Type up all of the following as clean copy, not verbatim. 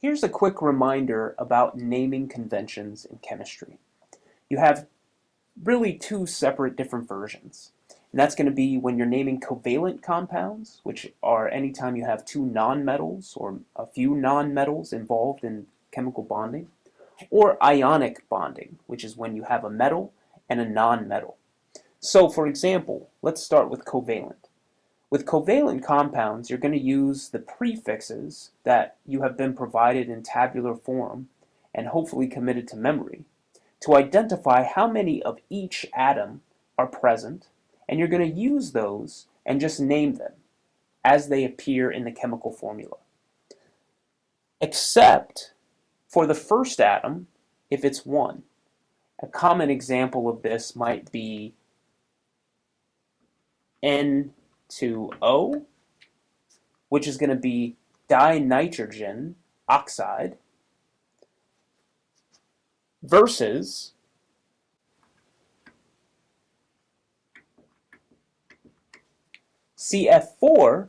Here's a quick reminder about naming conventions in chemistry. You have really two separate different versions. And that's going to be when you're naming covalent compounds, which are anytime you have two nonmetals or a few nonmetals involved in chemical bonding, or ionic bonding, which is when you have a metal and a nonmetal. So, for example, let's start with covalent. With covalent compounds, you're going to use the prefixes that you have been provided in tabular form and hopefully committed to memory to identify how many of each atom are present, and you're going to use those and just name them as they appear in the chemical formula. Except for the first atom, if it's 1. A common example of this might be N2O, which is going to be dinitrogen oxide, versus CF4,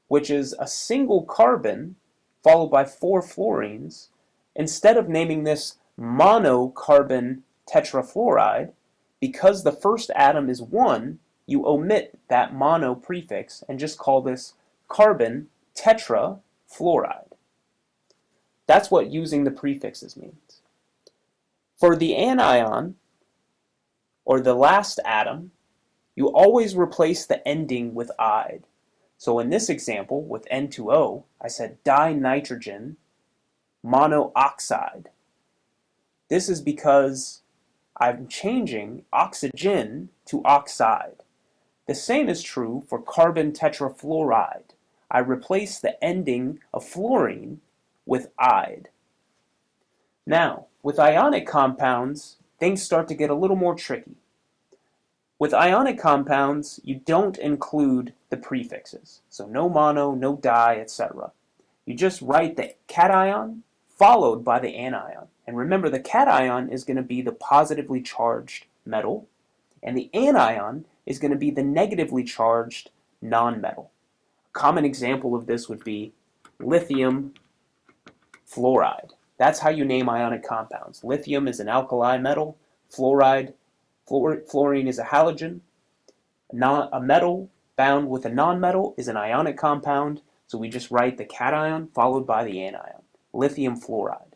which is a single carbon followed by 4 fluorines. Instead of naming this monocarbon tetrafluoride, because the first atom is 1, you omit that mono prefix and just call this carbon tetrafluoride. That's what using the prefixes means. For the anion, or the last atom, you always replace the ending with "ide." So in this example, with N2O, I said dinitrogen monoxide. This is because I'm changing oxygen to oxide. The same is true for carbon tetrafluoride. I replace the ending of fluorine with "ide." Now, with ionic compounds, things start to get a little more tricky. With ionic compounds, you don't include the prefixes. So no mono, no di, etc. You just write the cation followed by the anion. And remember, the cation is going to be the positively charged metal, and the anion is going to be the negatively charged nonmetal. A common example of this would be lithium fluoride. That's how you name ionic compounds. Lithium is an alkali metal, fluorine is a halogen. A metal bound with a nonmetal is an ionic compound, so we just write the cation followed by the anion, lithium fluoride.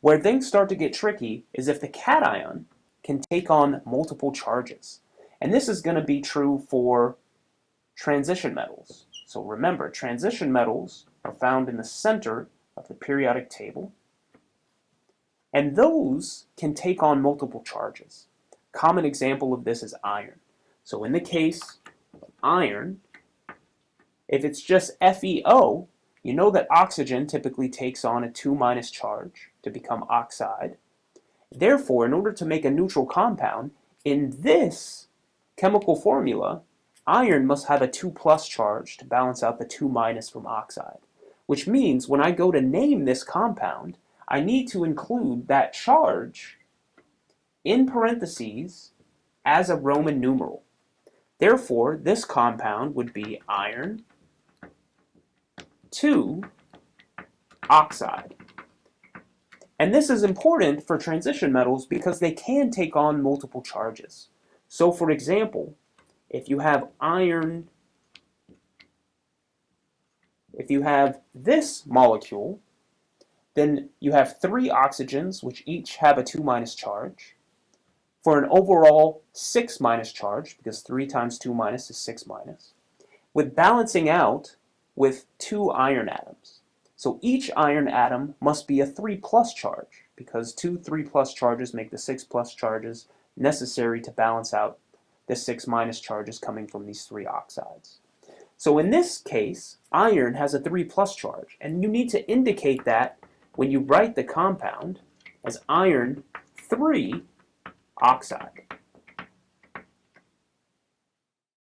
Where things start to get tricky is if the cation can take on multiple charges. And this is going to be true for transition metals. So remember, transition metals are found in the center of the periodic table, and those can take on multiple charges. Common example of this is iron. So in the case of iron, if it's just FeO, you know that oxygen typically takes on a 2- charge to become oxide. Therefore, in order to make a neutral compound, in this chemical formula, iron must have a 2+ charge to balance out the 2- from oxide. Which means when I go to name this compound, I need to include that charge in parentheses as a Roman numeral. Therefore, this compound would be iron 2 oxide. And this is important for transition metals because they can take on multiple charges. So for example, if you have this molecule, then you have 3 oxygens which each have a 2- charge for an overall 6- charge, because 3 times 2- is 6-, with balancing out with 2 iron atoms. So each iron atom must be a 3+ charge, because 2 3+ charges make the 6+ charges necessary to balance out the 6- charges coming from these 3 oxides. So in this case, iron has a 3+ charge, and you need to indicate that when you write the compound as iron 3 oxide.